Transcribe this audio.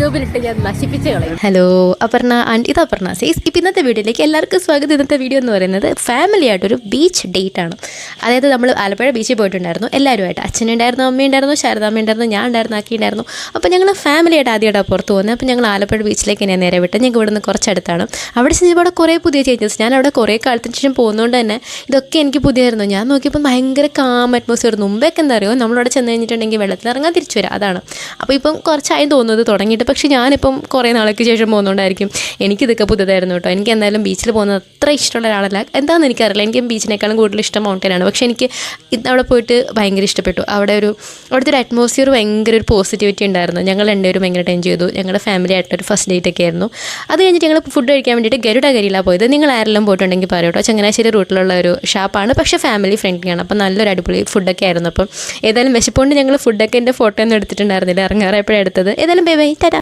യൂട്യൂബിലിട്ട് ഞാൻ നശിപ്പിച്ച് കളയും. ഹലോ അപർണ ആൻഡ് ഇത് അപർണ സേസ്. ഇപ്പം ഇന്നത്തെ വീഡിയോയിലേക്ക് എല്ലാവർക്കും സ്വാഗതം. ഇന്നത്തെ വീഡിയോ എന്ന് പറയുന്നത് ഫാമിലി ആയിട്ടൊരു ബീച്ച് ഡേറ്റ് ആണ്. അതായത് നമ്മൾ ആലപ്പുഴ ബീച്ചിൽ പോയിട്ടുണ്ടായിരുന്നു എല്ലാവരുമായിട്ട്. അച്ഛനുണ്ടായിരുന്നു, അമ്മയുണ്ടായിരുന്നു, ശാരദാമ്മ ഉണ്ടായിരുന്നു, ഞാൻ ഉണ്ടായിരുന്നു, ആക്കിയിട്ടുണ്ടായിരുന്നു. അപ്പോൾ ഞങ്ങൾ ഫാമിലി ആയിട്ട് ആദ്യമായിട്ടാണ് പുറത്ത് പോകുന്നത്. അപ്പോൾ ഞങ്ങൾ ആലപ്പുഴ ബീച്ചിലേക്ക് തന്നെ നേരെ വിട്ട്. ഞങ്ങൾക്ക് ഇവിടെ നിന്ന് കുറച്ചടുത്താണ്. അവിടെ ചെന്നപ്പോൾ അവിടെ കുറേ പുതിയ ചേഞ്ചസ്. ഞാൻ അവിടെ കുറേ കാലത്തിന് ശേഷം പോകുന്നതുകൊണ്ട് തന്നെ ഇതൊക്കെ എനിക്ക് പുതിയതായിരുന്നു. ഞാൻ നോക്കിയപ്പോൾ ഭയങ്കര കാം അറ്റ്മോസ്ഫിയർ. മുമ്പൊക്കെ എന്താ അറിയുമോ, നമ്മളവിടെ ചെന്ന് കഴിഞ്ഞിട്ടുണ്ടെങ്കിൽ വെള്ളത്തിൽ ഇറങ്ങാൻ തിരിച്ചു വരാം, അതാണ്. അപ്പോൾ ഇപ്പം കുറച്ചായി തോന്നുന്നത് തുടങ്ങിയിട്ട്. പക്ഷേ ഞാനിപ്പം കുറേ നാൾക്ക് ശേഷം പോകുന്നതുകൊണ്ടായിരിക്കും എനിക്കിതൊക്കെ പുതുതായിരുന്നു കേട്ടോ. എനിക്ക് എന്തായാലും ബീച്ചിൽ പോകുന്നത് അത്ര ഇഷ്ടമുള്ള ഒരാളല്ല. എന്താണെന്ന് എനിക്കറിയില്ല, എനിക്ക് ബീച്ചിനേക്കാളും കൂടുതൽ ഇഷ്ടം മൗണ്ടനാണ്. പക്ഷേ എനിക്ക് അവിടെ പോയിട്ട് ഭയങ്കര ഇഷ്ടപ്പെട്ടു. അവിടുത്തെ ഒരു അറ്റ്മോസ്ഫിയർ ഭയങ്കര ഒരു പോസിറ്റിവിറ്റി ഉണ്ടായിരുന്നു. ഞങ്ങൾ രണ്ടുപേരും ഭയങ്കര എൻജോയ് ചെയ്തു. ഞങ്ങളുടെ ഫാമിലി ആയിട്ടൊരു ഫസ്റ്റ് ഡേറ്റ് ഒക്കെ ആയിരുന്നു. അത് കഴിഞ്ഞിട്ട് ഞങ്ങൾ ഫുഡ് കഴിക്കാൻ വേണ്ടിയിട്ട് ഗരുഡഗിരിയിലാണ് പോയത്. നിങ്ങൾ ആരെല്ലാം പോയിട്ടുണ്ടെങ്കിൽ പറയും കേട്ടോ. ചങ്ങനാശ്ശേരി റൂട്ടിലുള്ള ഒരു ഷാപ്പാണ്, പക്ഷേ ഫാമിലി ഫ്രണ്ട്ലിയാണ്. അപ്പം നല്ലൊരു അടിപൊളി ഫുഡൊക്കെ ആയിരുന്നു. അപ്പം ഏതായാലും വിശപ്പുകൊണ്ട് ഞങ്ങൾ ഫുഡൊക്കെ എൻ്റെ ഫോട്ടോ ഒന്നും എടുത്തിട്ടുണ്ടായിരുന്നില്ല, ഇറങ്ങാറായപ്പോഴാണ് എടുത്തത്. ഏതായാലും ബൈ ബൈ, ടാറ്റാ.